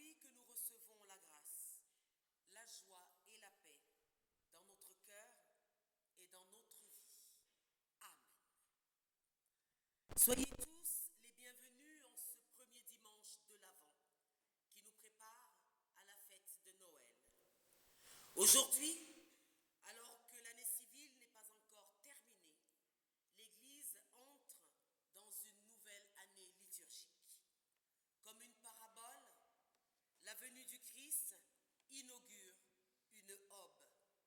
lui que nous recevons la grâce, la joie et la paix dans notre cœur et dans notre vie. Amen. Soyez tous les bienvenus en ce premier dimanche de l'Avent qui nous prépare à la fête de Noël. Aujourd'hui, alors que l'année civile n'est pas encore terminée, l'Église entre dans une nouvelle année liturgique. Comme une parabole, la venue du Christ inaugure une aube nouvelle.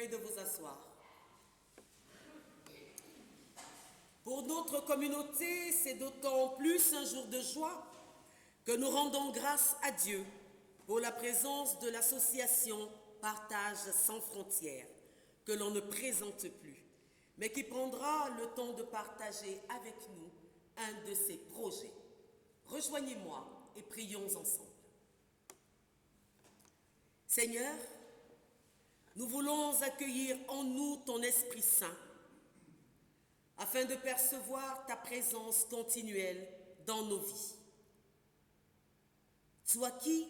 De vous asseoir. Pour notre communauté, c'est d'autant plus un jour de joie que nous rendons grâce à Dieu pour la présence de l'association Partage sans frontières, que l'on ne présente plus, mais qui prendra le temps de partager avec nous un de ses projets. Rejoignez-moi et prions ensemble. Seigneur, nous voulons accueillir en nous ton Esprit Saint afin de percevoir ta présence continuelle dans nos vies. Toi qui,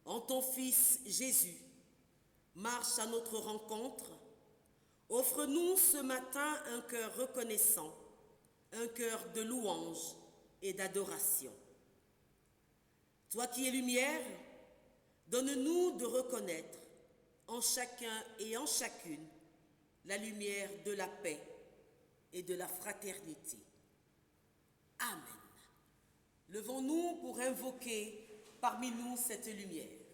en ton Fils Jésus, marche à notre rencontre, offre-nous ce matin un cœur reconnaissant, un cœur de louange et d'adoration. Toi qui es lumière, donne-nous de reconnaître en chacun et en chacune la lumière de la paix et de la fraternité. Amen. Levons-nous pour invoquer parmi nous cette lumière.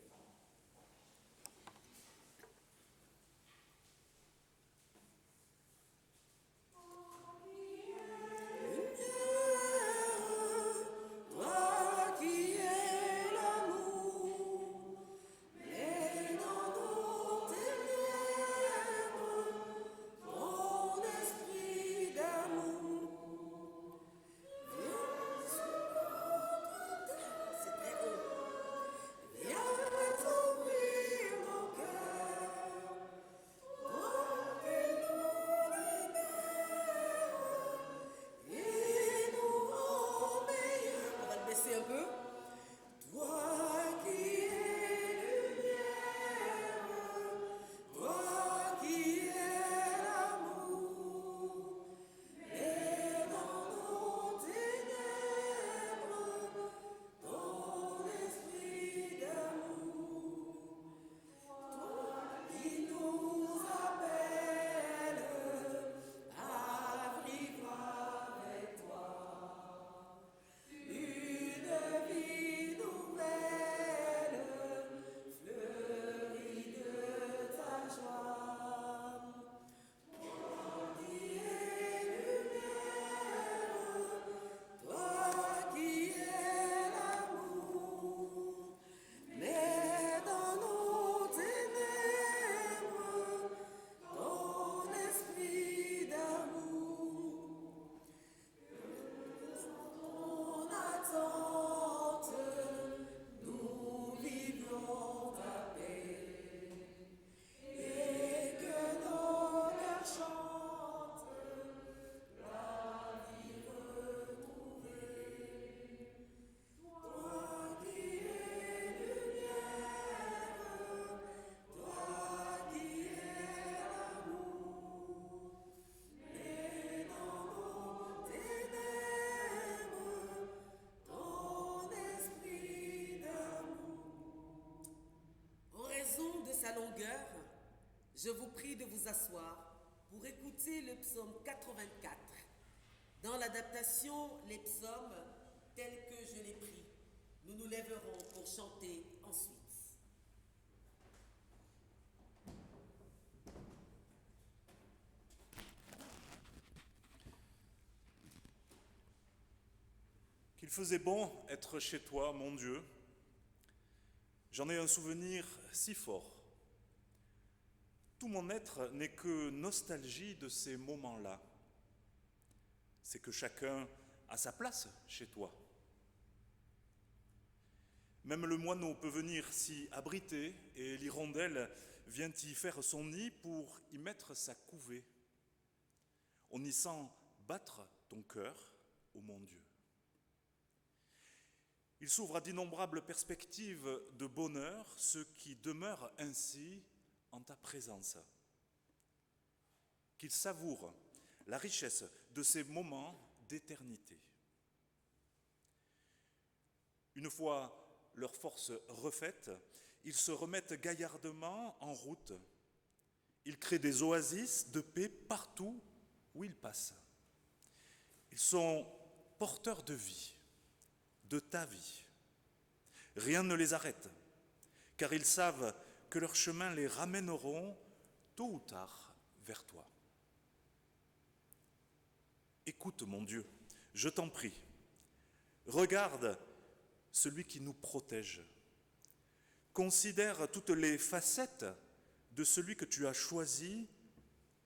Yeah. Je vous prie de vous asseoir pour écouter le psaume 84 dans l'adaptation Les psaumes tels que je l'ai pris. Nous nous lèverons pour chanter ensuite. Qu'il faisait bon être chez toi, mon Dieu. J'en ai un souvenir si fort. Tout mon être n'est que nostalgie de ces moments-là. C'est que chacun a sa place chez toi. Même le moineau peut venir s'y abriter et l'hirondelle vient y faire son nid pour y mettre sa couvée. On y sent battre ton cœur, ô mon Dieu. Il s'ouvre à d'innombrables perspectives de bonheur, ceux qui demeurent ainsi en ta présence. Qu'ils savourent la richesse de ces moments d'éternité. Une fois leur force refaite, ils se remettent gaillardement en route. Ils créent des oasis de paix partout où ils passent. Ils sont porteurs de vie, de ta vie. Rien ne les arrête, car ils savent que leurs chemins les ramèneront tôt ou tard vers toi. Écoute, mon Dieu, je t'en prie, regarde celui qui nous protège. Considère toutes les facettes de celui que tu as choisi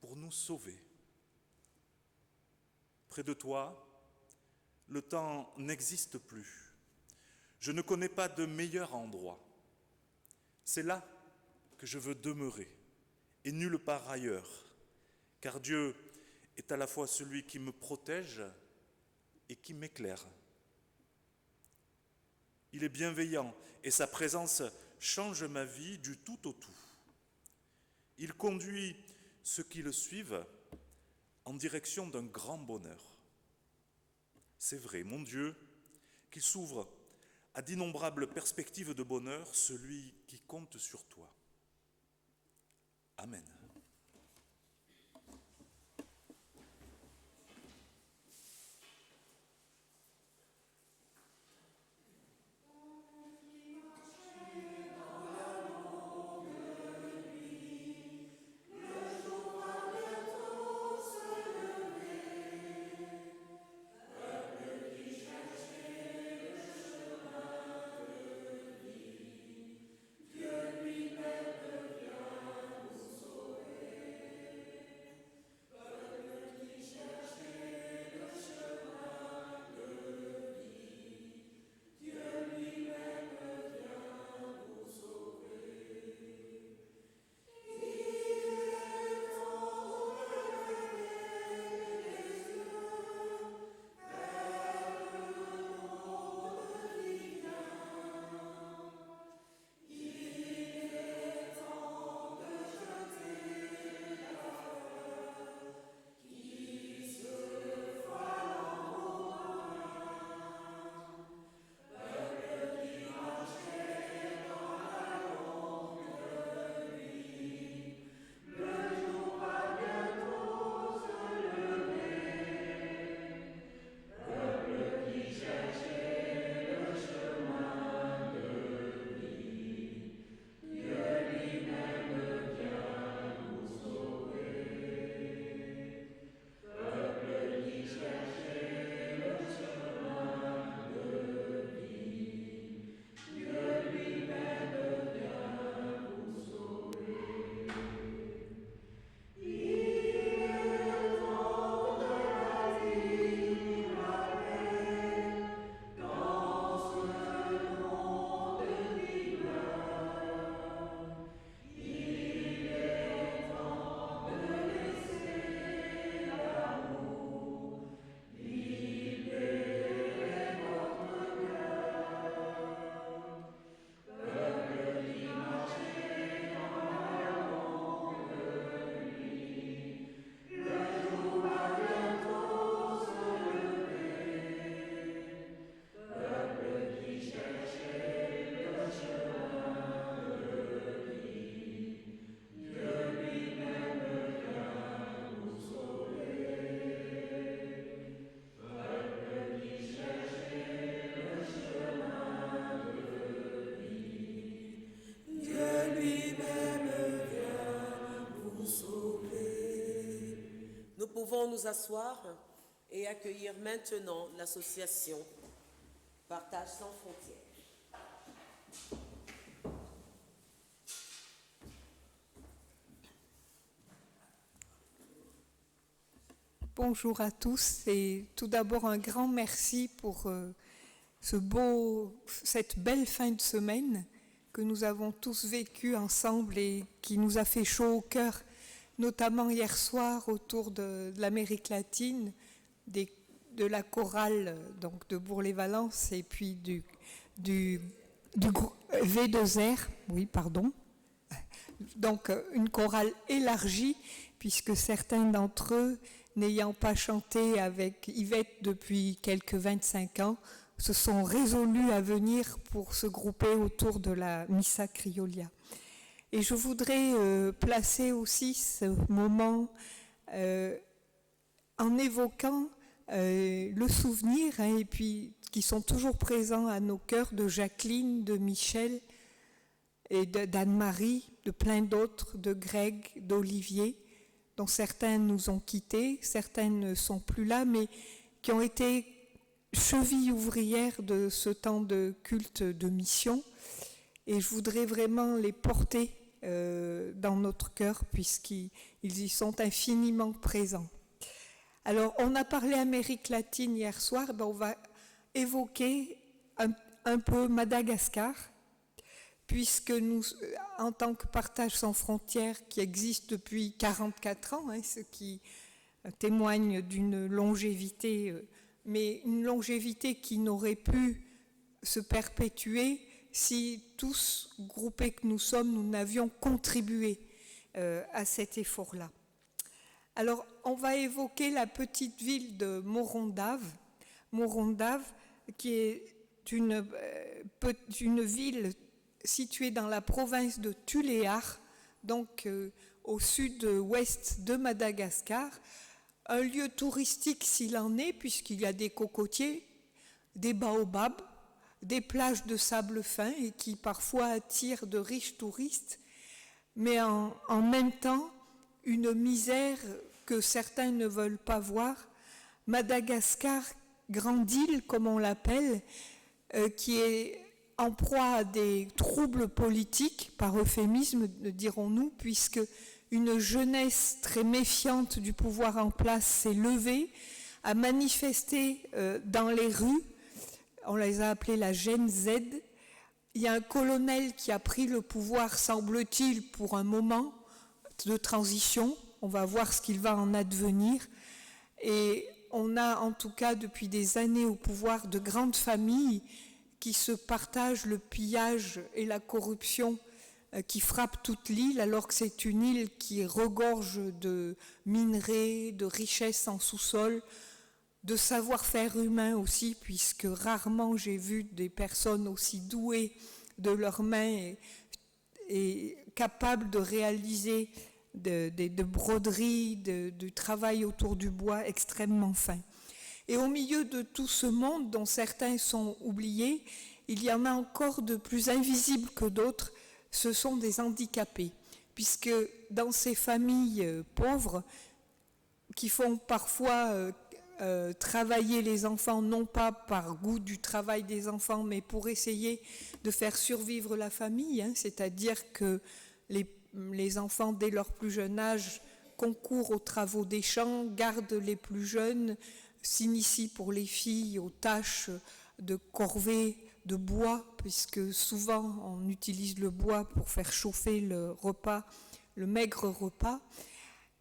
pour nous sauver. Près de toi, le temps n'existe plus. Je ne connais pas de meilleur endroit. C'est là que je veux demeurer, et nulle part ailleurs, car Dieu est à la fois celui qui me protège et qui m'éclaire. Il est bienveillant et sa présence change ma vie du tout au tout. Il conduit ceux qui le suivent en direction d'un grand bonheur. C'est vrai, mon Dieu, qu'il s'ouvre à d'innombrables perspectives de bonheur, celui qui compte sur toi. Amen. nous asseoir et accueillir maintenant l'association Partage sans frontières. Bonjour à tous et tout d'abord un grand merci pour cette belle fin de semaine que nous avons tous vécue ensemble et qui nous a fait chaud au cœur, notamment hier soir autour de l'Amérique latine, de la chorale donc de Bourg-les-Valences et puis du V2R, oui pardon, donc une chorale élargie puisque certains d'entre eux, n'ayant pas chanté avec Yvette depuis quelques 25 ans, se sont résolus à venir pour se grouper autour de la Missa Criolla. Et je voudrais placer aussi ce moment en évoquant le souvenir, et puis qui sont toujours présents à nos cœurs, de Jacqueline, de Michel et d'Anne-Marie, de plein d'autres, de Greg, d'Olivier, dont certains nous ont quittés, certains ne sont plus là, mais qui ont été chevilles ouvrières de ce temps de culte de mission. Et je voudrais vraiment les porter dans notre cœur, puisqu'ils y sont infiniment présents. Alors, on a parlé Amérique latine hier soir, on va évoquer un peu Madagascar, puisque nous, en tant que Partage sans frontières, qui existe depuis 44 ans, ce qui témoigne d'une longévité, mais une longévité qui n'aurait pu se perpétuer si tous, groupés que nous sommes, nous n'avions contribué à cet effort-là. Alors, on va évoquer la petite ville de Morondave, qui est une ville située dans la province de Tuléar, donc au sud-ouest de Madagascar, un lieu touristique s'il en est, puisqu'il y a des cocotiers, des baobabs, des plages de sable fin et qui parfois attirent de riches touristes, mais en même temps une misère que certains ne veulent pas voir. Madagascar, grande île comme on l'appelle, qui est en proie à des troubles politiques, par euphémisme dirons-nous, puisque une jeunesse très méfiante du pouvoir en place s'est levée, a manifesté dans les rues, on les a appelés la Gen Z. Il y a un colonel qui a pris le pouvoir, semble-t-il, pour un moment de transition. On va voir ce qu'il va en advenir. Et on a en tout cas depuis des années au pouvoir de grandes familles qui se partagent le pillage et la corruption qui frappent toute l'île, alors que c'est une île qui regorge de minerais, de richesses en sous-sol, de savoir-faire humain aussi, puisque rarement j'ai vu des personnes aussi douées de leurs mains et capables de réaliser de broderies, du travail autour du bois extrêmement fin. Et au milieu de tout ce monde dont certains sont oubliés, il y en a encore de plus invisibles que d'autres, ce sont des handicapés, puisque dans ces familles pauvres, qui font parfois travailler les enfants, non pas par goût du travail des enfants, mais pour essayer de faire survivre la famille, c'est-à-dire que les enfants, dès leur plus jeune âge, concourent aux travaux des champs, gardent les plus jeunes, s'initient pour les filles aux tâches de corvée de bois, puisque souvent on utilise le bois pour faire chauffer le repas, le maigre repas.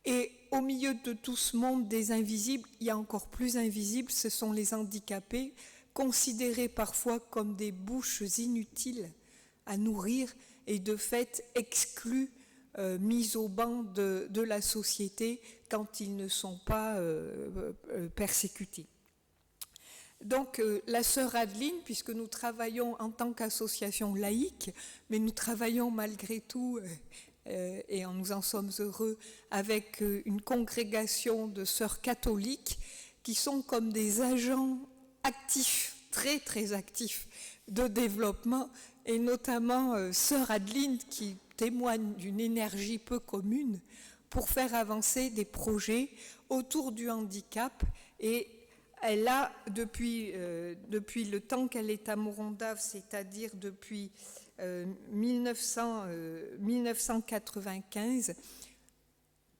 Et au milieu de tout ce monde des invisibles, il y a encore plus invisibles, ce sont les handicapés, considérés parfois comme des bouches inutiles à nourrir et de fait exclus, mis au banc de la société quand ils ne sont pas persécutés. Donc la sœur Adeline, puisque nous travaillons en tant qu'association laïque, mais nous travaillons malgré tout, et nous en sommes heureux, avec une congrégation de sœurs catholiques qui sont comme des agents actifs, très très actifs de développement, et notamment sœur Adeline qui témoigne d'une énergie peu commune pour faire avancer des projets autour du handicap. Et elle a, depuis le temps qu'elle est à Morondave, c'est-à-dire depuis 1995,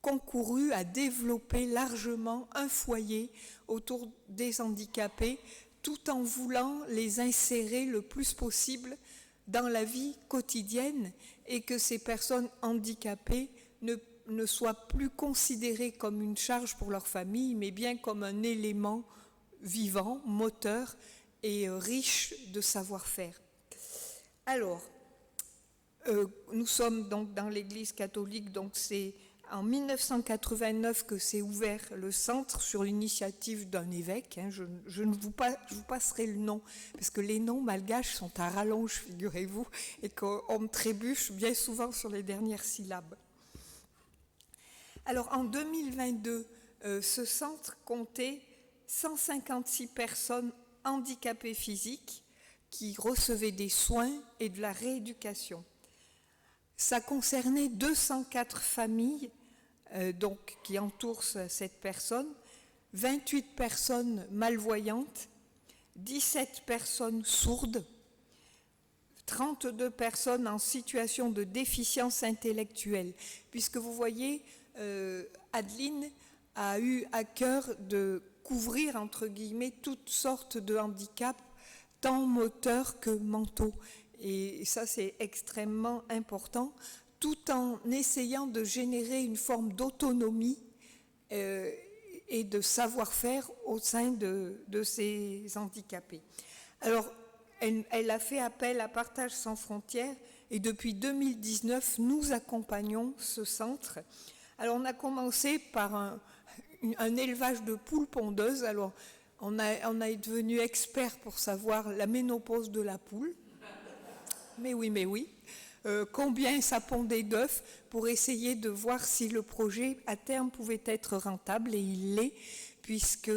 concouru à développer largement un foyer autour des handicapés, tout en voulant les insérer le plus possible dans la vie quotidienne et que ces personnes handicapées ne soient plus considérées comme une charge pour leur famille, mais bien comme un élément vivant, moteur et riche de savoir-faire. Alors, nous sommes donc dans l'Église catholique, donc c'est en 1989 que s'est ouvert le centre sur l'initiative d'un évêque. Je vous passerai le nom, parce que les noms malgaches sont à rallonge, figurez-vous, et qu'on me trébuche bien souvent sur les dernières syllabes. Alors en 2022, ce centre comptait 156 personnes handicapées physiques qui recevaient des soins et de la rééducation. Ça concernait 204 familles qui entourent cette personne, 28 personnes malvoyantes, 17 personnes sourdes, 32 personnes en situation de déficience intellectuelle. Puisque vous voyez, Adeline a eu à cœur de couvrir, entre guillemets, toutes sortes de handicaps, tant moteurs que mentaux. Et ça, c'est extrêmement important, tout en essayant de générer une forme d'autonomie et de savoir-faire au sein de ces handicapés. Alors, elle a fait appel à Partage sans frontières et depuis 2019, nous accompagnons ce centre. Alors, on a commencé par un élevage de poules pondeuses. Alors, on est devenu expert pour savoir la ménopause de la poule. Mais oui. Combien ça pondait d'œufs pour essayer de voir si le projet à terme pouvait être rentable, et il l'est, puisque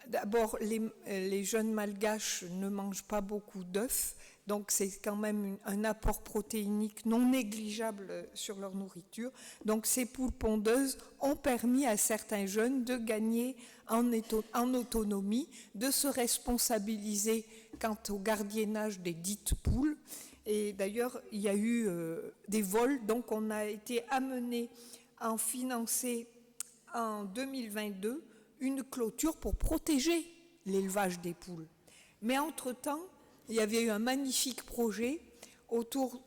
d'abord les jeunes malgaches ne mangent pas beaucoup d'œufs, donc c'est quand même un apport protéinique non négligeable sur leur nourriture. Donc ces poules pondeuses ont permis à certains jeunes de gagner en autonomie, de se responsabiliser quant au gardiennage des dites poules. Et d'ailleurs, il y a eu des vols, donc on a été amené à en financer en 2022 une clôture pour protéger l'élevage des poules. Mais entre-temps, il y avait eu un magnifique projet autour...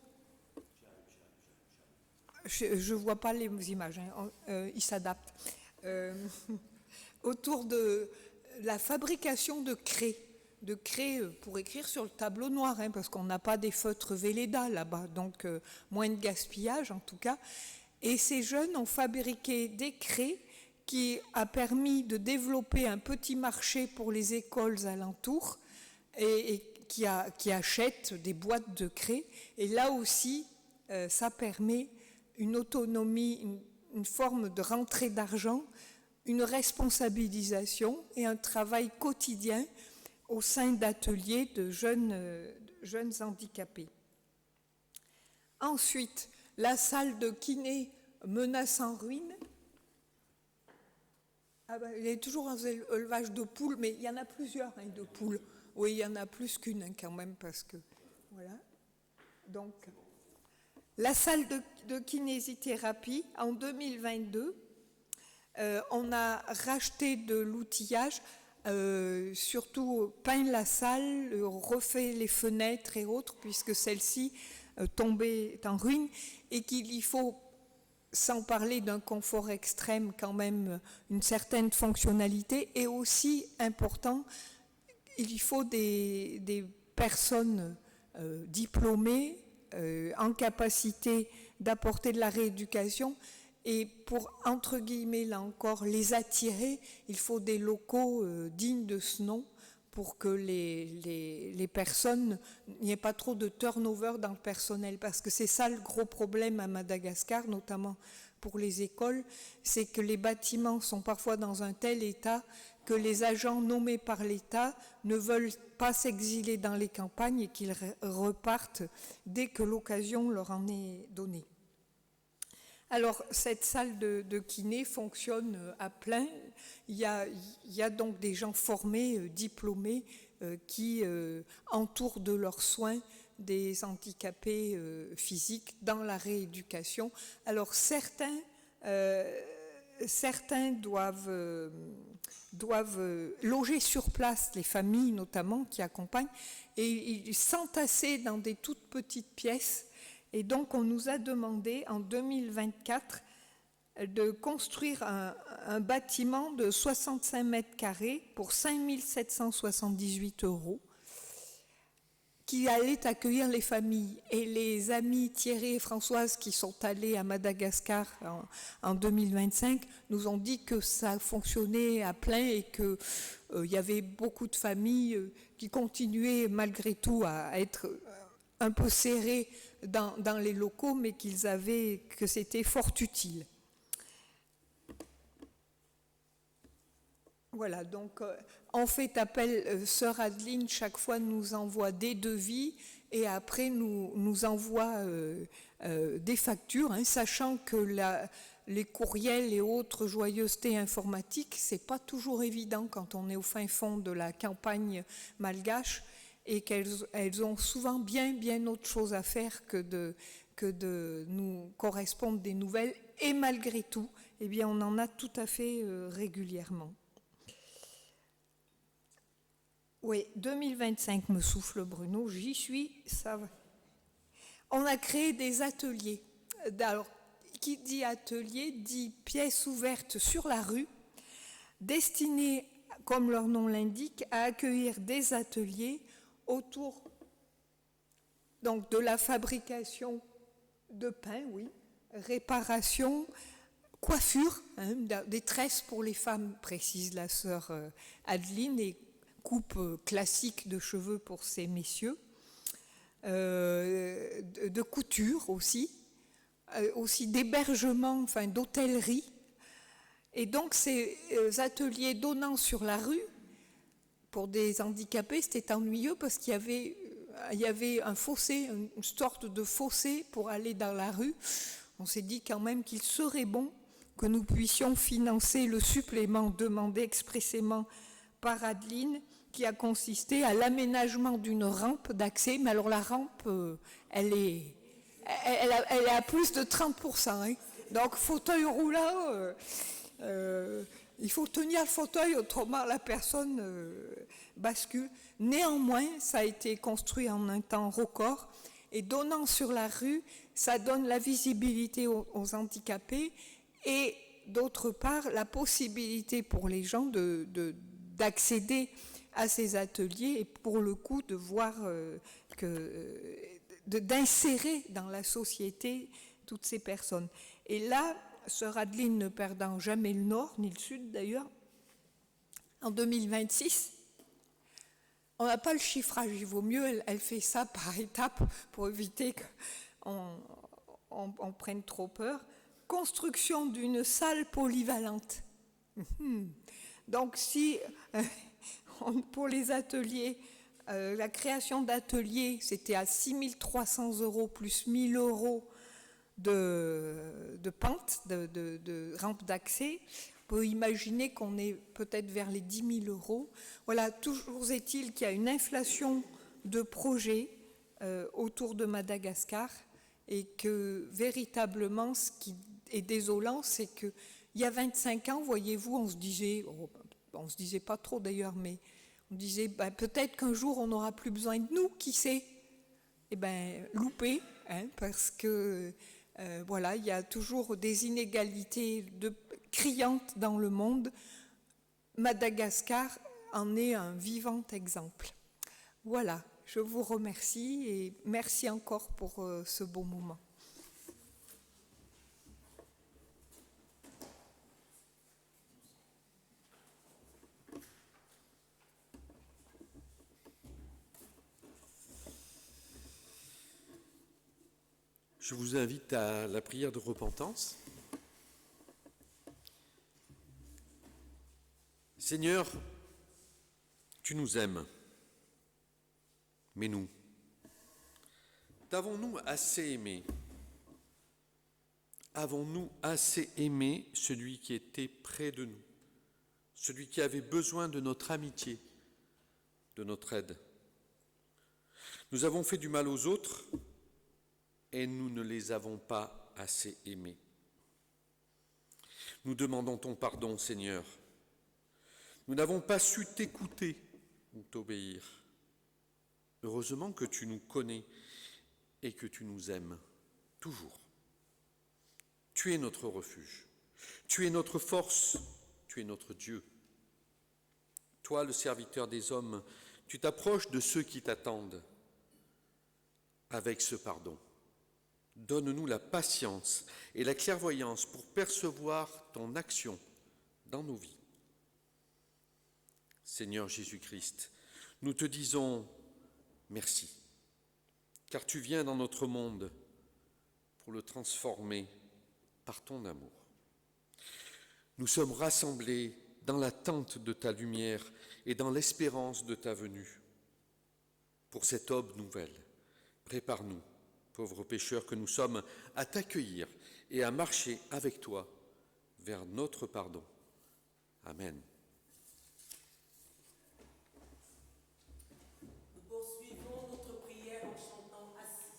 Je ne vois pas les images, ils s'adaptent. Autour de la fabrication de craie pour écrire sur le tableau noir, parce qu'on n'a pas des feutres Velleda là-bas, donc moins de gaspillage en tout cas. Et ces jeunes ont fabriqué des craies qui a permis de développer un petit marché pour les écoles alentours et qui achètent des boîtes de craie. Et là aussi, ça permet une autonomie, une forme de rentrée d'argent, une responsabilisation et un travail quotidien au sein d'ateliers de jeunes handicapés. Ensuite, la salle de kiné menace en ruine. Il y a toujours un élevage de poules, mais il y en a plusieurs de poules. Oui, il y en a plus qu'une quand même, parce que... Voilà. Donc, la salle de kinésithérapie, en 2022, on a racheté de l'outillage, surtout peint la salle, refait les fenêtres et autres, puisque celle-ci tombait en ruine, et qu'il y faut, sans parler d'un confort extrême, quand même une certaine fonctionnalité, et aussi important, il y faut des personnes diplômées, en capacité d'apporter de la rééducation. Et pour, entre guillemets, là encore, les attirer, il faut des locaux dignes de ce nom pour que les personnes, il n'y ait pas trop de turnover dans le personnel. Parce que c'est ça le gros problème à Madagascar, notamment pour les écoles, c'est que les bâtiments sont parfois dans un tel état que les agents nommés par l'État ne veulent pas s'exiler dans les campagnes et qu'ils repartent dès que l'occasion leur en est donnée. Alors, cette salle de kiné fonctionne à plein. Il y a donc des gens formés, diplômés, qui entourent de leurs soins des handicapés physiques dans la rééducation. Alors, certains doivent loger sur place, les familles notamment qui accompagnent, et ils s'entasser dans des toutes petites pièces. Et donc, on nous a demandé en 2024 de construire un bâtiment de 65 mètres carrés pour 5 778 € qui allait accueillir les familles. Et les amis Thierry et Françoise qui sont allés à Madagascar en 2025 nous ont dit que ça fonctionnait à plein et qu'il y avait beaucoup de familles qui continuaient malgré tout à être un peu serrées dans les locaux, mais que c'était fort utile. Voilà, donc on fait appel, Sœur Adeline chaque fois nous envoie des devis et après nous envoie des factures, sachant que les courriels et autres joyeusetés informatiques, c'est pas toujours évident quand on est au fin fond de la campagne malgache, et qu'elles ont souvent bien autre chose à faire que de nous correspondre des nouvelles, et malgré tout, eh bien, on en a tout à fait régulièrement. Oui, 2025 me souffle Bruno, j'y suis, ça va. On a créé des ateliers. Alors, qui dit atelier dit pièces ouvertes sur la rue, destinées, comme leur nom l'indique, à accueillir des ateliers autour donc de la fabrication de pain, oui, réparation, coiffure, des tresses pour les femmes, précise la sœur Adeline, et coupe classique de cheveux pour ces messieurs, de couture aussi d'hébergement, d'hôtellerie. Et donc ces ateliers donnant sur la rue, pour des handicapés, c'était ennuyeux parce qu'il y avait un fossé, une sorte de fossé pour aller dans la rue. On s'est dit quand même qu'il serait bon que nous puissions financer le supplément demandé expressément par Adeline, qui a consisté à l'aménagement d'une rampe d'accès. Mais alors la rampe, elle est à plus de 30%. Donc fauteuil roulant, il faut tenir le fauteuil, autrement la personne bascule. Néanmoins, ça a été construit en un temps record, et donnant sur la rue, ça donne la visibilité aux handicapés, et d'autre part, la possibilité pour les gens d'accéder à ces ateliers, et pour le coup de voir d'insérer dans la société toutes ces personnes. Et là, Sœur Adeline ne perdant jamais le nord, ni le sud d'ailleurs, en 2026, on n'a pas le chiffrage, il vaut mieux, elle fait ça par étapes pour éviter qu'on prenne trop peur. Construction d'une salle polyvalente. Donc si, pour les ateliers, la création d'ateliers, c'était à 6 300 € plus 1 000 € de pente, de rampe d'accès. On peut imaginer qu'on est peut-être vers les 10 000 €. Voilà, toujours est-il qu'il y a une inflation de projets autour de Madagascar, et que véritablement, ce qui est désolant, c'est qu'il y a 25 ans, voyez-vous, on se disait pas trop d'ailleurs, mais on disait peut-être qu'un jour on n'aura plus besoin de nous, qui sait? Eh bien, loupé, parce que voilà, il y a toujours des inégalités criantes dans le monde. Madagascar en est un vivant exemple. Voilà, je vous remercie et merci encore pour ce beau moment. Je vous invite à la prière de repentance. Seigneur, tu nous aimes, mais nous, t'avons-nous assez aimé? avons-nous assez aimé celui qui était près de nous, celui qui avait besoin de notre amitié, de notre aide? Nous avons fait du mal aux autres et nous ne les avons pas assez aimés. Nous demandons ton pardon, Seigneur. Nous n'avons pas su t'écouter ou t'obéir. Heureusement que tu nous connais et que tu nous aimes toujours. Tu es notre refuge, tu es notre force, tu es notre Dieu. Toi, le serviteur des hommes, tu t'approches de ceux qui t'attendent avec ce pardon. Donne-nous la patience et la clairvoyance pour percevoir ton action dans nos vies. Seigneur Jésus-Christ, nous te disons merci, car tu viens dans notre monde pour le transformer par ton amour. Nous sommes rassemblés dans l'attente de ta lumière et dans l'espérance de ta venue. Pour cette aube nouvelle, prépare-nous, pauvres pécheurs que nous sommes, à t'accueillir et à marcher avec toi vers notre pardon. Amen. Nous poursuivons notre prière en chantant assis.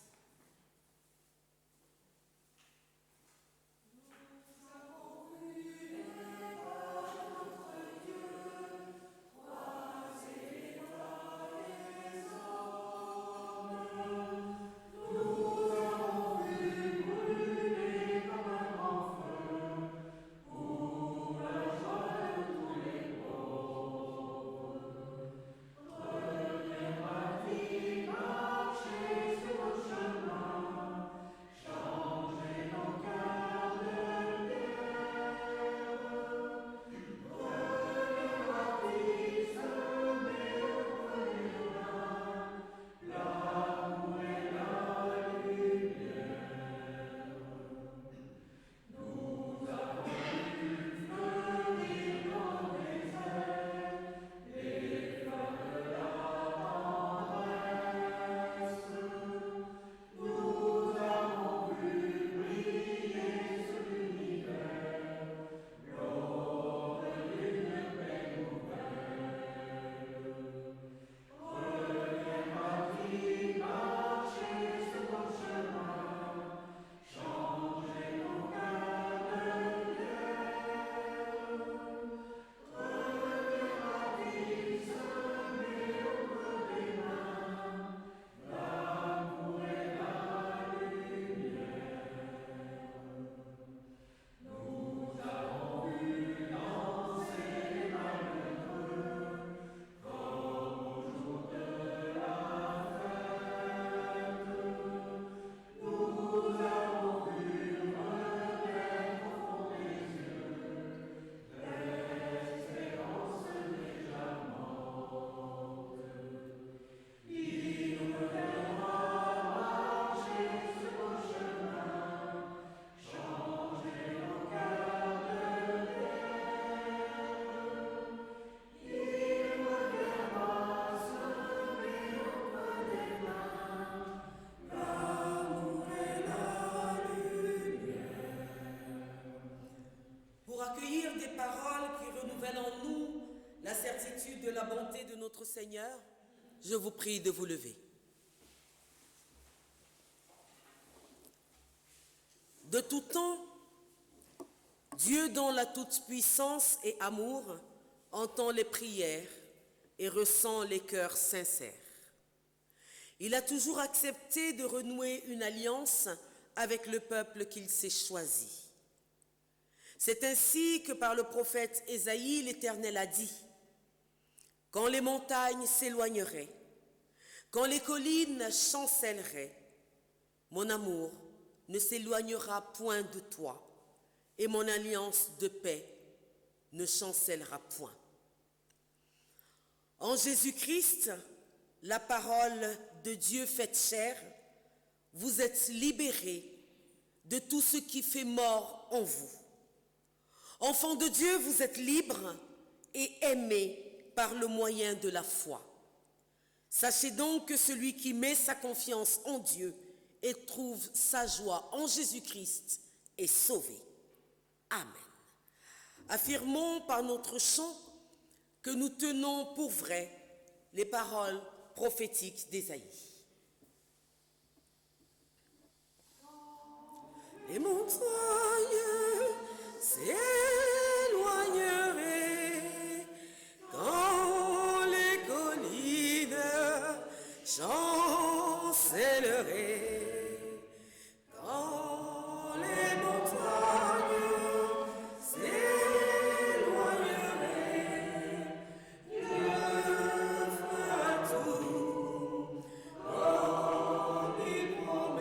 De la bonté de notre Seigneur, je vous prie de vous lever. De tout temps, Dieu dont la toute-puissance et amour entend les prières et ressent les cœurs sincères. Il a toujours accepté de renouer une alliance avec le peuple qu'il s'est choisi. C'est ainsi que par le prophète Ésaïe, l'Éternel a dit: quand les montagnes s'éloigneraient, quand les collines chancelleraient, mon amour ne s'éloignera point de toi, et mon alliance de paix ne chancellera point. En Jésus-Christ, la parole de Dieu faite chair, vous êtes libérés de tout ce qui fait mort en vous. Enfants de Dieu, vous êtes libres et aimés par le moyen de la foi. Sachez donc que celui qui met sa confiance en Dieu et trouve sa joie en Jésus-Christ et sauvés. Amen. Affirmons par notre chant que nous tenons pour vraies les paroles prophétiques d'Ésaïe. Les montagnes s'éloigneraient quand les collines chancelleraient, quand les montagnes s'éloigneraient, Dieu fera tout comme il promet.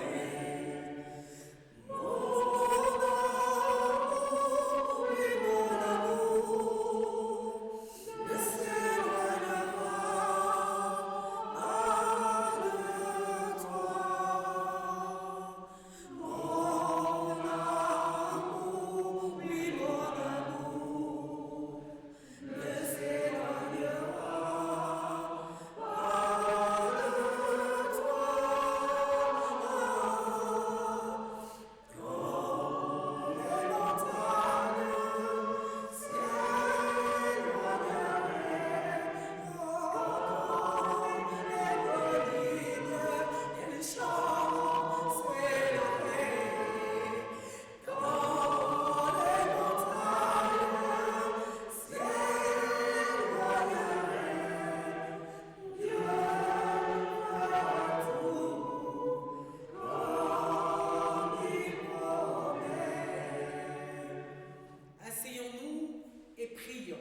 Asseyons-nous et prions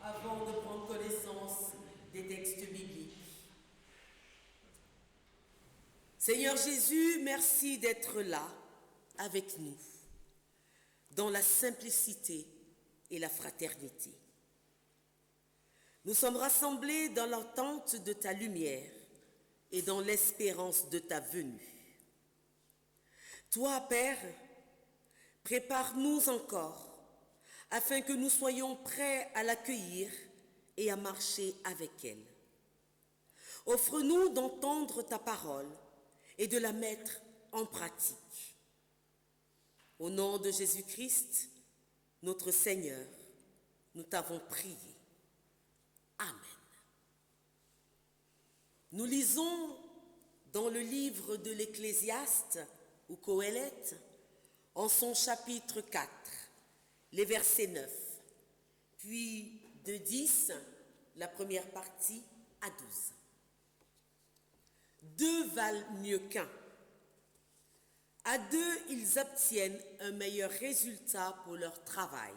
avant de prendre connaissance des textes bibliques. Seigneur Jésus, merci d'être là avec nous, dans la simplicité et la fraternité. Nous sommes rassemblés dans l'attente de ta lumière et dans l'espérance de ta venue. Toi, Père, prépare-nous encore afin que nous soyons prêts à l'accueillir et à marcher avec elle. Offre-nous d'entendre ta parole et de la mettre en pratique. Au nom de Jésus-Christ, notre Seigneur, nous t'avons prié. Amen. Nous lisons dans le livre de l'Ecclésiaste, ou Qoéleth, en son chapitre 4, les versets 9, puis de 10, la première partie, à 12. Deux valent mieux qu'un. À deux, ils obtiennent un meilleur résultat pour leur travail.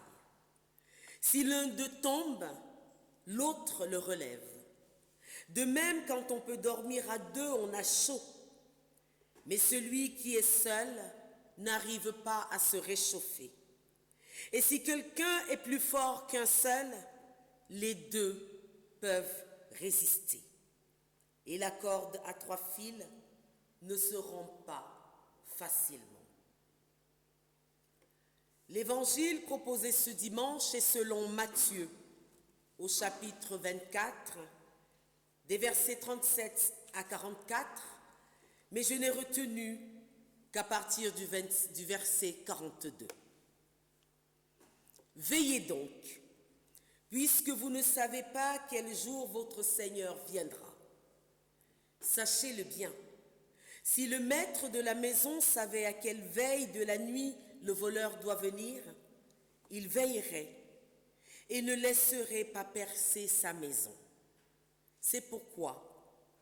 Si l'un d'eux tombe, l'autre le relève. De même, quand on peut dormir à deux, on a chaud. Mais celui qui est seul n'arrive pas à se réchauffer. Et si quelqu'un est plus fort qu'un seul, les deux peuvent résister. Et la corde à 3 fils ne se rompt pas facilement. L'évangile proposé ce dimanche est selon Matthieu, au chapitre 24, des versets 37 à 44, mais je n'ai retenu qu'à partir du verset 42. Veillez donc, puisque vous ne savez pas quel jour votre Seigneur viendra. Sachez-le bien, si le maître de la maison savait à quelle veille de la nuit le voleur doit venir, il veillerait et ne laisserait pas percer sa maison. C'est pourquoi,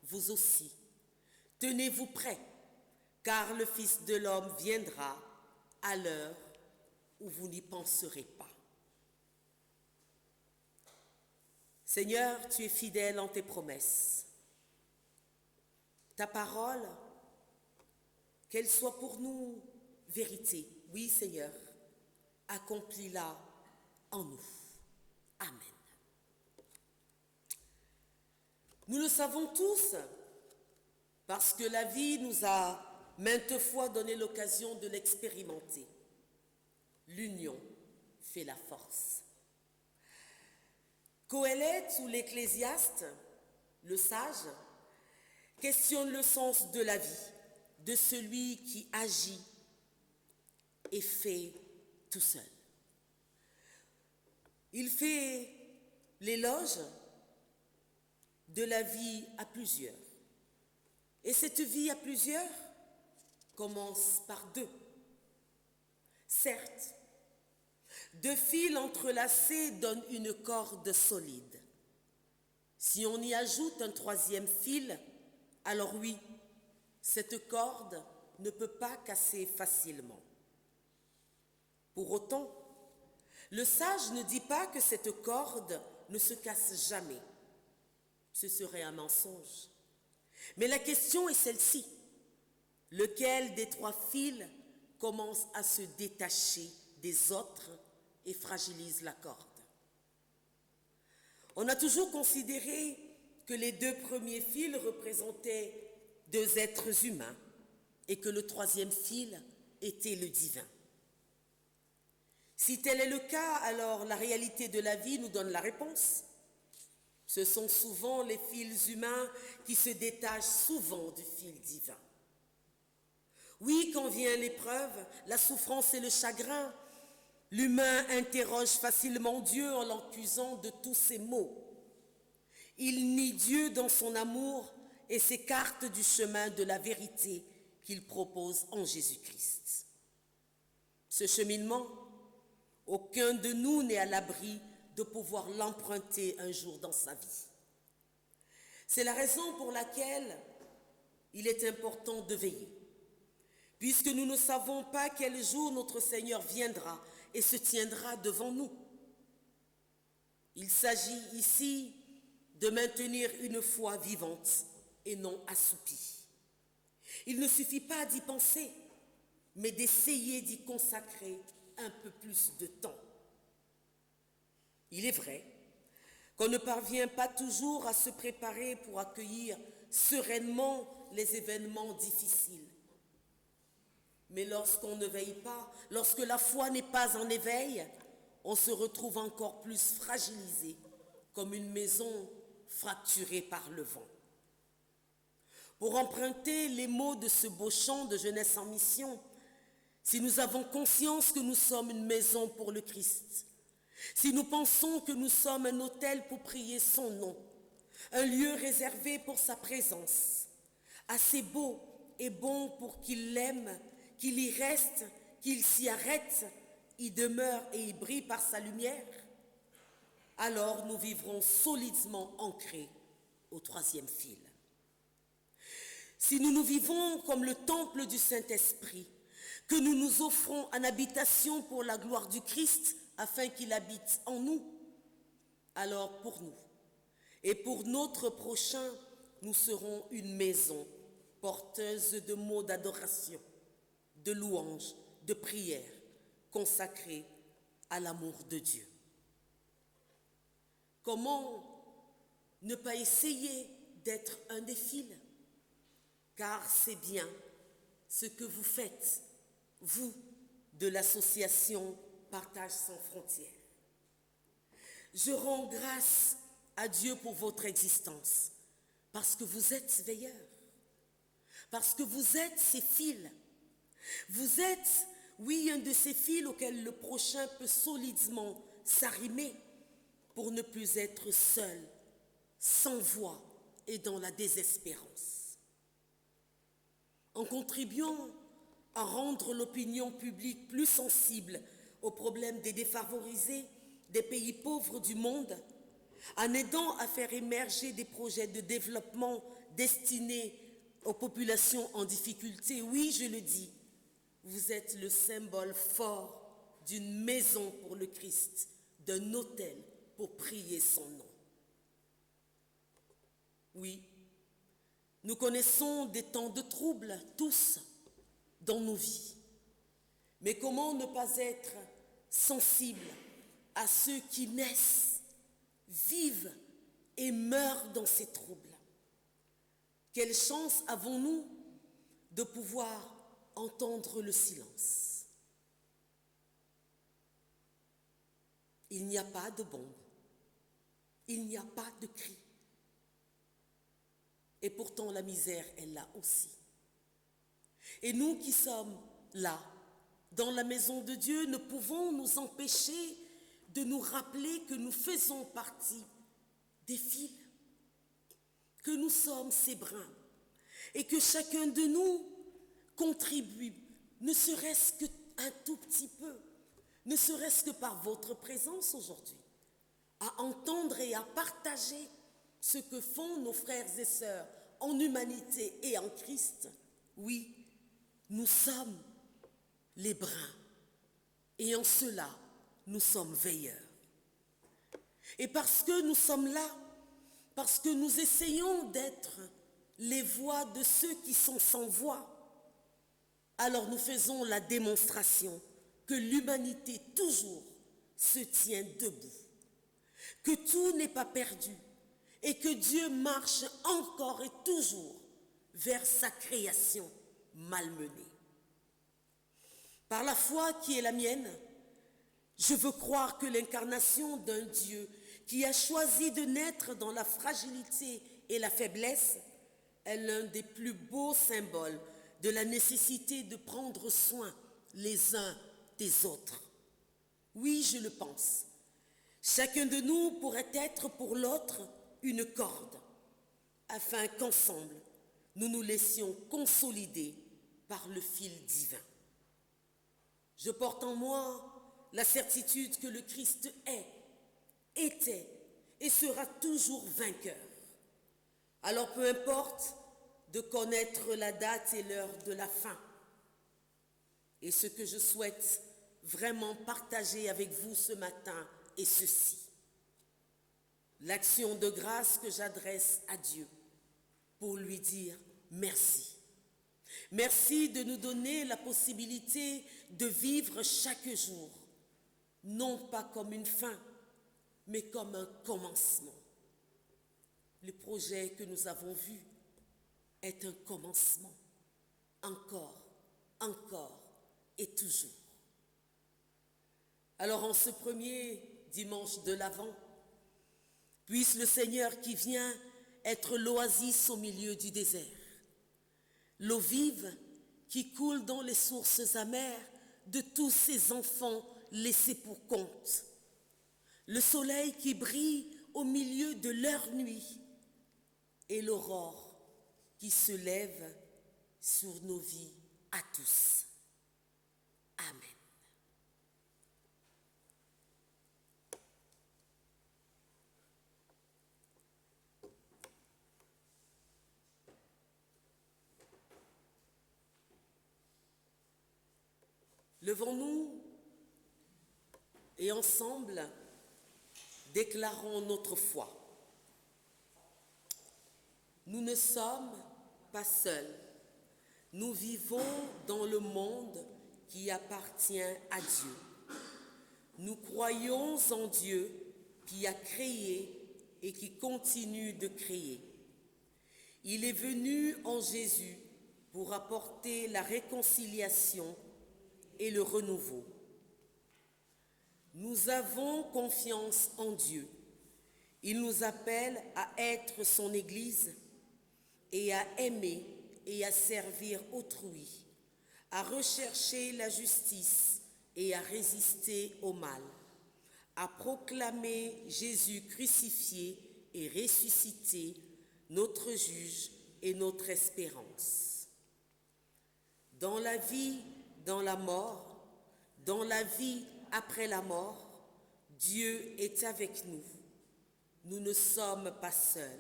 vous aussi, tenez-vous prêts, car le Fils de l'homme viendra à l'heure où vous n'y penserez pas. Seigneur, tu es fidèle en tes promesses. Ta parole, qu'elle soit pour nous vérité. Oui, Seigneur, accomplis-la en nous. Amen. Nous le savons tous, parce que la vie nous a maintes fois donné l'occasion de l'expérimenter. L'union fait la force. Qoéleth ou l'Ecclésiaste, le sage, questionne le sens de la vie, de celui qui agit est fait tout seul. Il fait l'éloge de la vie à plusieurs. Et cette vie à plusieurs commence par deux. Certes, deux fils entrelacés donnent une corde solide. Si on y ajoute un troisième fil, alors oui, cette corde ne peut pas casser facilement. Pour autant, le sage ne dit pas que cette corde ne se casse jamais. Ce serait un mensonge. Mais la question est celle-ci. Lequel des trois fils commence à se détacher des autres et fragilise la corde? On a toujours considéré que les deux premiers fils représentaient deux êtres humains et que le troisième fil était le divin. Si tel est le cas, alors la réalité de la vie nous donne la réponse. Ce sont souvent les fils humains qui se détachent souvent du fil divin. Oui, quand vient l'épreuve, la souffrance et le chagrin, l'humain interroge facilement Dieu en l'accusant de tous ses maux. Il nie Dieu dans son amour et s'écarte du chemin de la vérité qu'il propose en Jésus-Christ. Ce cheminement, aucun de nous n'est à l'abri de pouvoir l'emprunter un jour dans sa vie. C'est la raison pour laquelle il est important de veiller, puisque nous ne savons pas quel jour notre Seigneur viendra et se tiendra devant nous. Il s'agit ici de maintenir une foi vivante et non assoupie. Il ne suffit pas d'y penser, mais d'essayer d'y consacrer un peu plus de temps. Il est vrai qu'on ne parvient pas toujours à se préparer pour accueillir sereinement les événements difficiles. Mais lorsqu'on ne veille pas, lorsque la foi n'est pas en éveil, on se retrouve encore plus fragilisé, comme une maison fracturée par le vent. Pour emprunter les mots de ce beau chant de Jeunesse en mission, si nous avons conscience que nous sommes une maison pour le Christ, si nous pensons que nous sommes un autel pour prier son nom, un lieu réservé pour sa présence, assez beau et bon pour qu'il l'aime, qu'il y reste, qu'il s'y arrête, y demeure et y brille par sa lumière, alors nous vivrons solidement ancrés au troisième fil. Si nous nous vivons comme le temple du Saint-Esprit, que nous nous offrons en habitation pour la gloire du Christ, afin qu'il habite en nous, alors pour nous et pour notre prochain, nous serons une maison porteuse de mots d'adoration, de louange, de prière, consacrée à l'amour de Dieu. Comment ne pas essayer d'être un des fils? Car c'est bien ce que vous faites, vous, de l'association Partage sans frontières. Je rends grâce à Dieu pour votre existence, parce que vous êtes veilleurs, parce que vous êtes ces fils. Vous êtes, oui, un de ces fils auxquels le prochain peut solidement s'arrimer pour ne plus être seul, sans voix et dans la désespérance. En contribuant à rendre l'opinion publique plus sensible aux problèmes des défavorisés, des pays pauvres du monde, en aidant à faire émerger des projets de développement destinés aux populations en difficulté, oui, je le dis, vous êtes le symbole fort d'une maison pour le Christ, d'un autel pour prier son nom. Oui, nous connaissons des temps de troubles, tous, dans nos vies. Mais comment ne pas être sensible à ceux qui naissent, vivent et meurent dans ces troubles? Quelle chance avons-nous de pouvoir entendre le silence? Il n'y a pas de bombe, il n'y a pas de cri. Et pourtant la misère est là aussi. Et nous qui sommes là, dans la maison de Dieu, ne pouvons nous empêcher de nous rappeler que nous faisons partie des fils, que nous sommes ces brins, et que chacun de nous contribue, ne serait-ce qu'un tout petit peu, ne serait-ce que par votre présence aujourd'hui, à entendre et à partager ce que font nos frères et sœurs en humanité et en Christ. Oui, nous sommes les brins, et en cela, nous sommes veilleurs. Et parce que nous sommes là, parce que nous essayons d'être les voix de ceux qui sont sans voix, alors nous faisons la démonstration que l'humanité toujours se tient debout, que tout n'est pas perdu et que Dieu marche encore et toujours vers sa création malmenée. Par la foi qui est la mienne, je veux croire que l'incarnation d'un Dieu qui a choisi de naître dans la fragilité et la faiblesse est l'un des plus beaux symboles de la nécessité de prendre soin les uns des autres. Oui, je le pense. Chacun de nous pourrait être pour l'autre une corde, afin qu'ensemble, nous nous laissions consolider par le fil divin. Je porte en moi la certitude que le Christ est, était et sera toujours vainqueur. Alors peu importe de connaître la date et l'heure de la fin. Et ce que je souhaite vraiment partager avec vous ce matin est ceci. L'action de grâce que j'adresse à Dieu pour lui dire merci. Merci de nous donner la possibilité de vivre chaque jour, non pas comme une fin, mais comme un commencement. Le projet que nous avons vu est un commencement, encore, encore et toujours. Alors en ce premier dimanche de l'Avent, puisse le Seigneur qui vient être l'oasis au milieu du désert, l'eau vive qui coule dans les sources amères de tous ces enfants laissés pour compte, le soleil qui brille au milieu de leur nuit et l'aurore qui se lève sur nos vies à tous. Amen. Levons-nous et ensemble déclarons notre foi. Nous ne sommes pas seuls. Nous vivons dans le monde qui appartient à Dieu. Nous croyons en Dieu qui a créé et qui continue de créer. Il est venu en Jésus pour apporter la réconciliation et le renouveau. Nous avons confiance en Dieu. Il nous appelle à être son Église et à aimer et à servir autrui, à rechercher la justice et à résister au mal, à proclamer Jésus crucifié et ressuscité, notre juge et notre espérance. Dans la vie, dans la mort, dans la vie après la mort, Dieu est avec nous. Nous ne sommes pas seuls.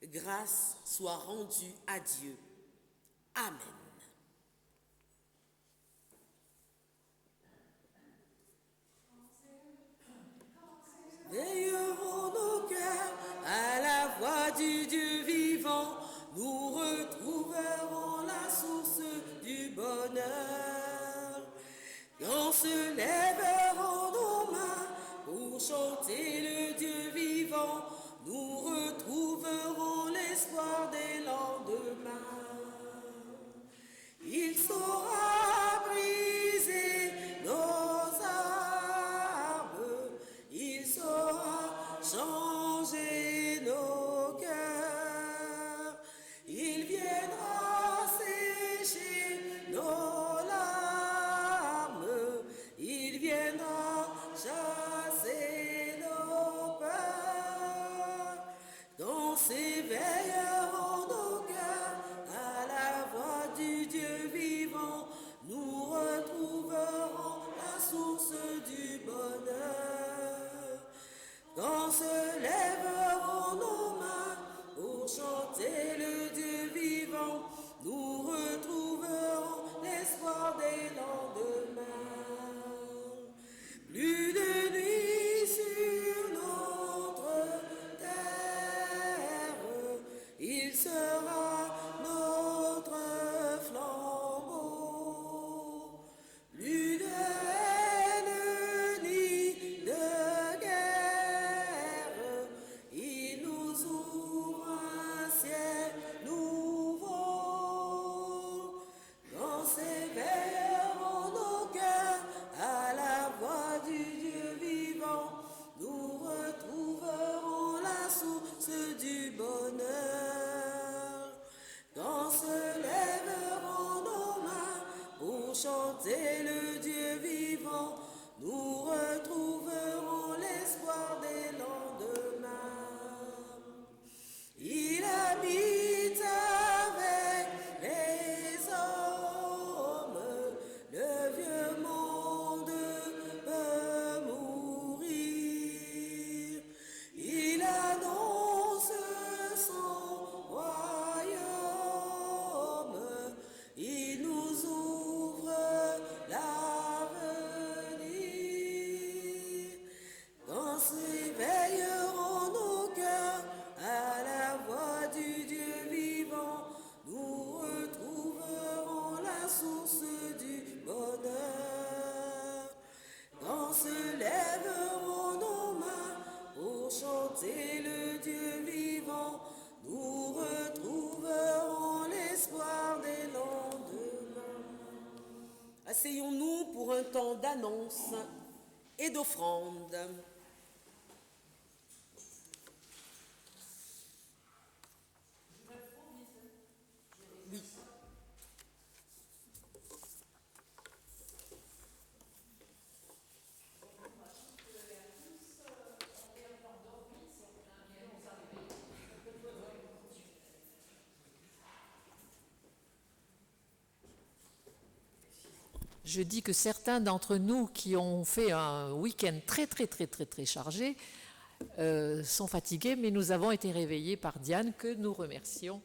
Grâce soit rendue à Dieu. Amen. Veillerons nos cœurs à la voix du Dieu vivant. Nous retrouverons la source du bonheur. Quand se lèveront nos mains pour chanter le Dieu vivant, nous retrouverons l'espoir des lendemains. Il saura briser nos armes, il saura changer nos cœurs, il viendra sécher nos larmes. chanter le Dieu vivant, nous retrouverons l'espoir des lendemains. Il habite avec les hommes, le vieux monde peut mourir. Il annonce son royaume, il nous ouvre l'avenir. Quand s'éveilleront nos cœurs à la voix du Dieu vivant, nous retrouverons la source du bonheur. Quand se lèveront nos mains pour chanter le Dieu vivant, nous retrouverons l'espoir des lendemains. Asseyons-nous pour un temps d'annonce et d'offrande. Oui. Je dis que certains d'entre nous qui ont fait un week-end très chargé sont fatigués, mais nous avons été réveillés par Diane, que nous remercions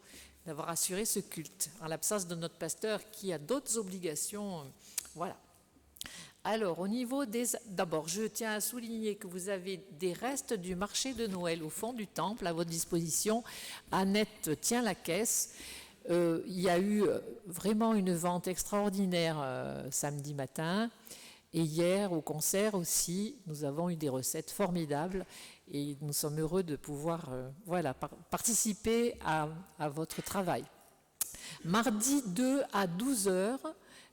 d'avoir assuré ce culte, en l'absence de notre pasteur qui a d'autres obligations. Voilà. Alors, au niveau des... D'abord, je tiens à souligner que vous avez des restes du marché de Noël au fond du temple à votre disposition. Annette tient la caisse. Il y a eu vraiment une vente extraordinaire samedi matin. Et hier, au concert aussi, nous avons eu des recettes formidables. Et nous sommes heureux de pouvoir participer à votre travail. Mardi 2 à 12h,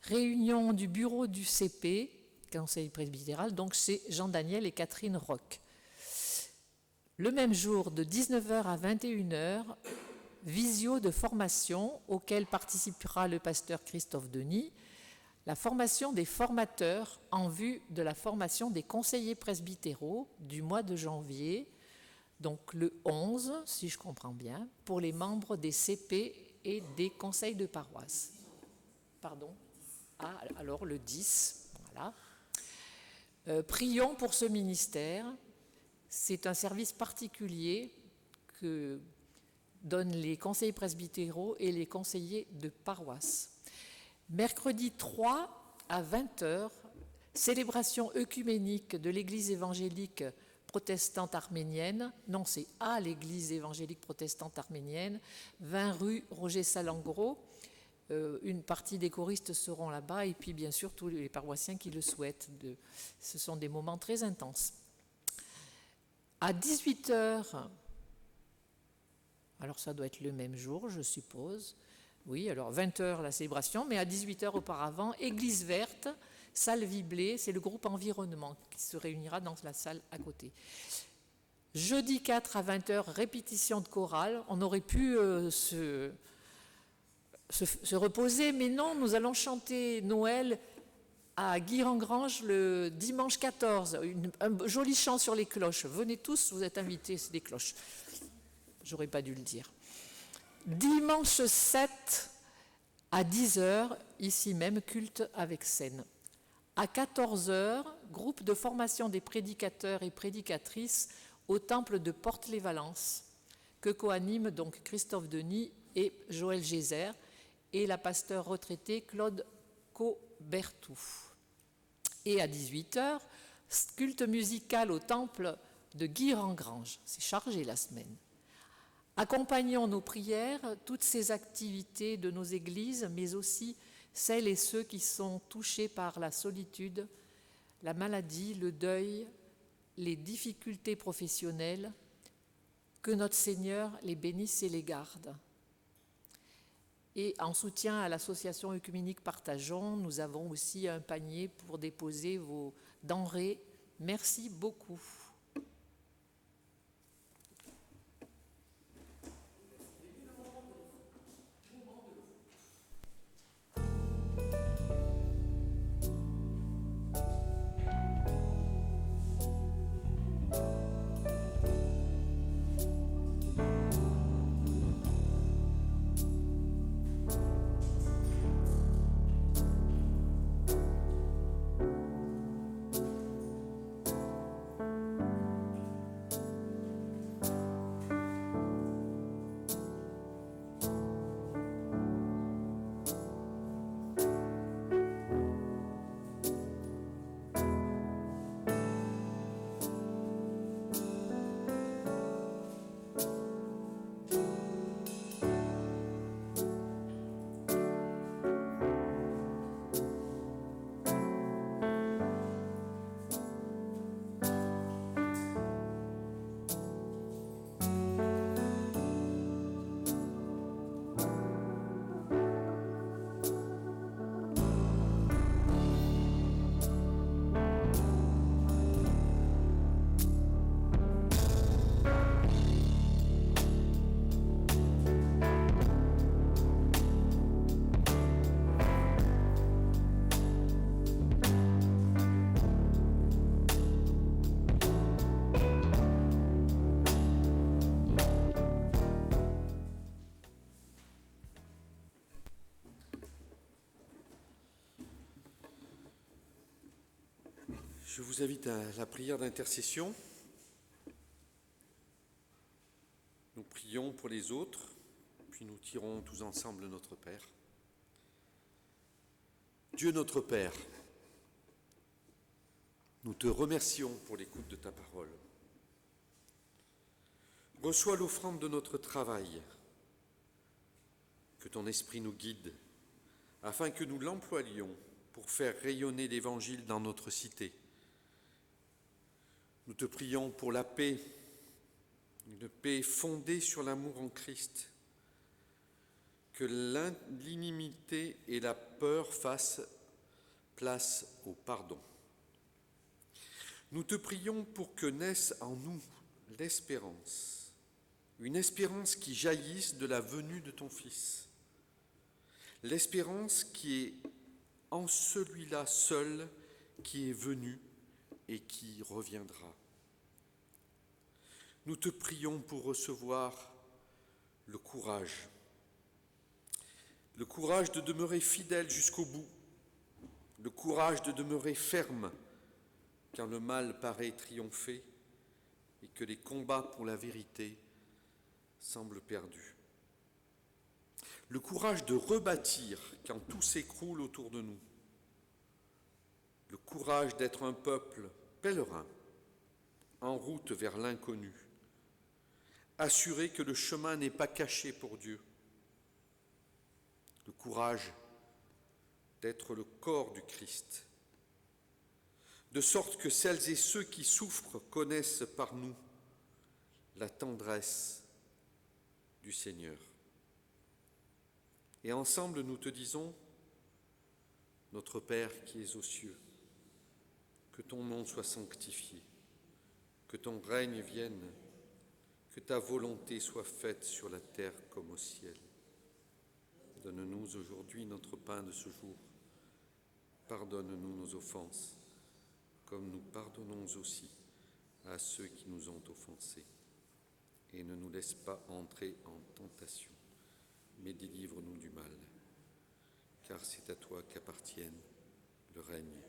réunion du bureau du CP, Conseil presbytéral, donc c'est Jean-Daniel et Catherine Roch. Le même jour, de 19h à 21h, visio de formation auquel participera le pasteur Christophe Denis, la formation des formateurs en vue de la formation des conseillers presbytéraux du mois de janvier, donc le 11, si je comprends bien, pour les membres des CP et des conseils de paroisse. Pardon ? Ah, alors le 10, voilà. Prions pour ce ministère. C'est un service particulier que donnent les conseillers presbytéraux et les conseillers de paroisse. Mercredi 3 à 20h, célébration œcuménique de l'Église évangélique protestante arménienne. Non, c'est à l'Église évangélique protestante arménienne, 20 rue Roger Salengro. Une partie des choristes seront là-bas et puis bien sûr tous les paroissiens qui le souhaitent. Ce sont des moments très intenses. À 18h, alors ça doit être le même jour, je suppose. Oui, alors 20h la célébration, mais à 18h auparavant, Église verte, salle Viblé, c'est le groupe environnement qui se réunira dans la salle à côté. Jeudi 4 à 20h, répétition de chorale. On aurait pu se reposer, mais non, nous allons chanter Noël à Guy-en-Grange le dimanche 14. Un joli chant sur les cloches. Venez tous, vous êtes invités, c'est des cloches. J'aurais pas dû le dire. Dimanche 7 à 10h, ici même, culte avec scène. À 14h, groupe de formation des prédicateurs et prédicatrices au temple de Porte-les-Valences, que coaniment donc Christophe Denis et Joël Gézère, et la pasteure retraitée Claude Cobertou. Et à 18h, culte musical au temple de Guy-en-Grange. C'est chargé la semaine. Accompagnons nos prières, toutes ces activités de nos églises, mais aussi celles et ceux qui sont touchés par la solitude, la maladie, le deuil, les difficultés professionnelles. Que notre Seigneur les bénisse et les garde. Et en soutien à l'association œcuménique Partageons, nous avons aussi un panier pour déposer vos denrées. Merci beaucoup. Je vous invite à la prière d'intercession. Nous prions pour les autres, puis nous tirons tous ensemble notre Père. Dieu notre Père, nous te remercions pour l'écoute de ta parole. Reçois l'offrande de notre travail, que ton esprit nous guide, afin que nous l'employions pour faire rayonner l'Évangile dans notre cité. Nous te prions pour la paix, une paix fondée sur l'amour en Christ, que l'inimité et la peur fassent place au pardon. Nous te prions pour que naisse en nous l'espérance, une espérance qui jaillisse de la venue de ton Fils, l'espérance qui est en celui-là seul qui est venu et qui reviendra. Nous te prions pour recevoir le courage de demeurer fidèle jusqu'au bout, le courage de demeurer ferme quand le mal paraît triompher et que les combats pour la vérité semblent perdus. Le courage de rebâtir quand tout s'écroule autour de nous. Le courage d'être un peuple pèlerin, en route vers l'inconnu. Assurer que le chemin n'est pas caché pour Dieu. Le courage d'être le corps du Christ, de sorte que celles et ceux qui souffrent connaissent par nous la tendresse du Seigneur. Et ensemble, nous te disons, notre Père qui es aux cieux, que ton nom soit sanctifié, que ton règne vienne, que ta volonté soit faite sur la terre comme au ciel. Donne-nous aujourd'hui notre pain de ce jour. Pardonne-nous nos offenses, comme nous pardonnons aussi à ceux qui nous ont offensés. Et ne nous laisse pas entrer en tentation, mais délivre-nous du mal. Car c'est à toi qu'appartiennent le règne,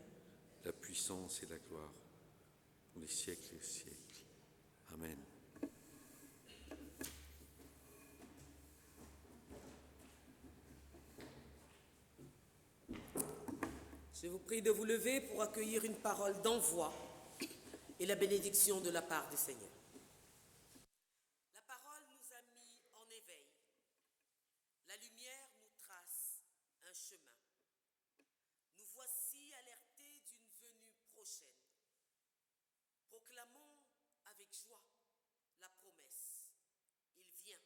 la puissance et la gloire, pour les siècles et les siècles. Amen. Je vous prie de vous lever pour accueillir une parole d'envoi et la bénédiction de la part du Seigneur. La parole nous a mis en éveil. La lumière nous trace un chemin. Nous voici alertés d'une venue prochaine. Proclamons avec joie la promesse. Il vient,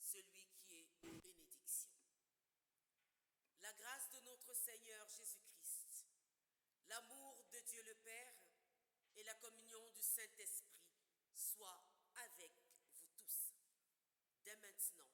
celui qui est bénédiction. La grâce de notre Seigneur Jésus-Christ, l'amour de Dieu le Père et la communion du Saint-Esprit soient avec vous tous, dès maintenant